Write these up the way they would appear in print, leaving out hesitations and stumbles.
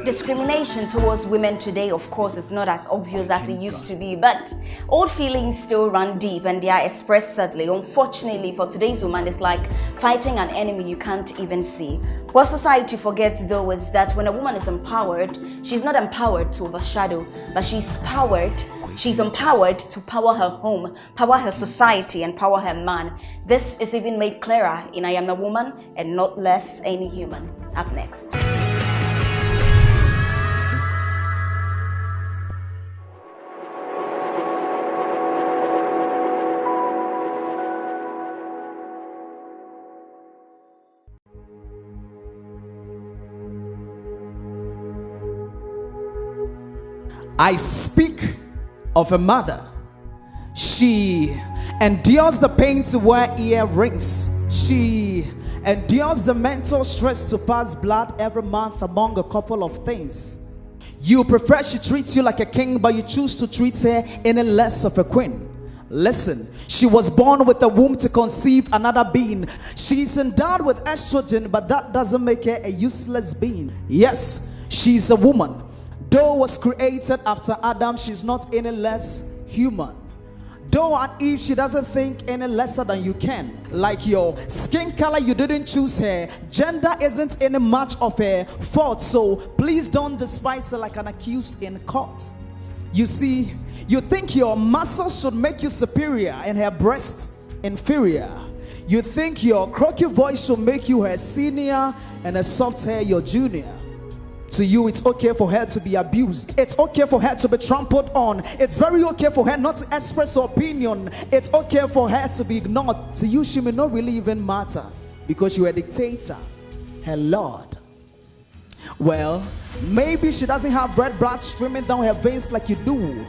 Discrimination towards women today, of course, is not as obvious as it used to be, but old feelings still run deep and they are expressed subtly. Unfortunately, for today's woman, it's like fighting an enemy you can't even see. What society forgets, though, is that when a woman is empowered, she's not empowered to overshadow, but she's empowered to power her home, power her society, and power her man. This is even made clearer in I Am a Woman and Not Less Any Human. Up next. I speak of a mother. She endures the pain to wear earrings. She endures the mental stress to pass blood every month, among a couple of things. You prefer she treats you like a king, but you choose to treat her any less of a queen. Listen, she was born with a womb to conceive another being. She's endowed with estrogen, but that doesn't make her a useless being. Yes, she's a woman. Though was created after Adam, she's not any less human. Though at Eve, she doesn't think any lesser than you can. Like your skin color, you didn't choose her. Gender isn't any match of her fault, so please don't despise her like an accused in court. You see, you think your muscles should make you superior and her breast inferior. You think your croaky voice should make you her senior and her soft hair your junior. To you, it's okay for her to be abused. It's okay for her to be trampled on. It's very okay for her not to express her opinion. It's okay for her to be ignored. To you, she may not really even matter because you're a dictator, her lord. Well, maybe she doesn't have red blood streaming down her veins like you do.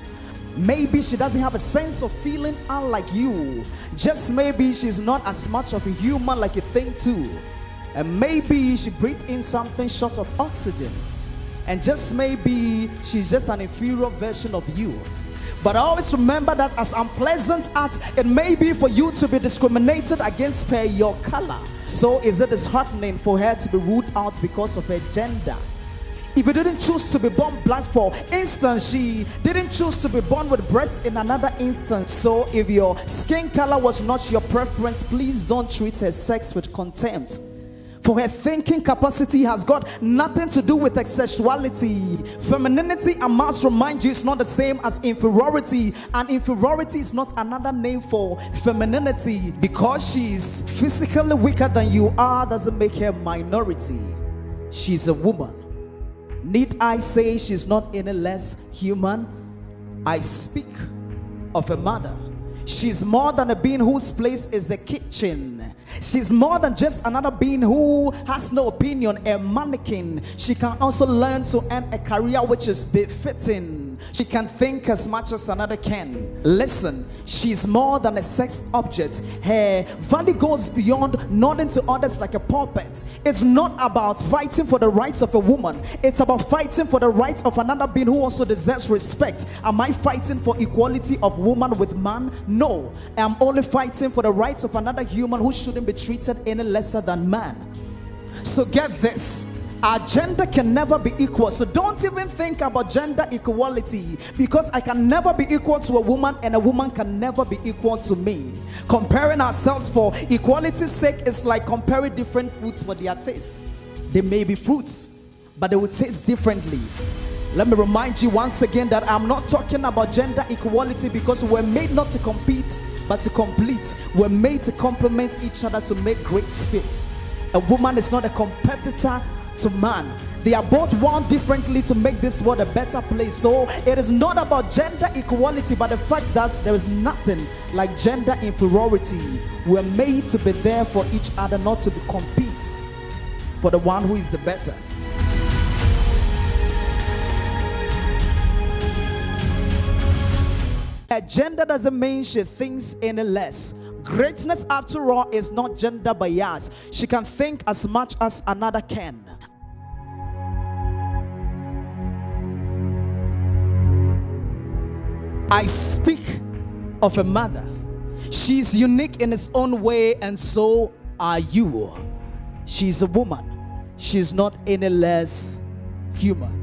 Maybe she doesn't have a sense of feeling unlike you. Just maybe she's not as much of a human like you think too. And maybe she breathed in something short of oxygen. And just maybe she's just an inferior version of you. But I always remember that as unpleasant as it may be for you to be discriminated against per your color, so is it disheartening for her to be ruled out because of her gender. If you didn't choose to be born black, for instance, she didn't choose to be born with breasts in another instance. So if your skin color was not your preference, please don't treat her sex with contempt. For her thinking capacity has got nothing to do with her sexuality. Femininity, I must remind you, is not the same as inferiority. And inferiority is not another name for femininity. Because she's physically weaker than you are doesn't make her minority. She's a woman. Need I say she's not any less human? I speak of a mother. She's more than a being whose place is the kitchen. She's more than just another being who has no opinion, a mannequin. She can also learn to earn a career which is befitting. She can think as much as another can. Listen, she's more than a sex object. Her value goes beyond nodding to others like a puppet. It's not about fighting for the rights of a woman. It's about fighting for the rights of another being who also deserves respect. Am I fighting for equality of woman with man? No. I'm only fighting for the rights of another human who shouldn't be treated any lesser than man. So get this. Our gender can never be equal. So don't even think about gender equality, because I can never be equal to a woman and a woman can never be equal to me. Comparing ourselves for equality's sake is like comparing different fruits for their taste. They may be fruits, but they will taste differently. Let me remind you once again that I'm not talking about gender equality, because we're made not to compete but to complete. We're made to complement each other to make great fit. A woman is not a competitor to man. They are both wound differently to make this world a better place. So it is not about gender equality, but the fact that there is nothing like gender inferiority. We're made to be there for each other, not to compete for the one who is the better. Her gender doesn't mean she thinks any less. Greatness, after all, is not gender bias. She can think as much as another can. I speak of a mother. She's unique in its own way, and so are you. She's a woman. She's not any less human.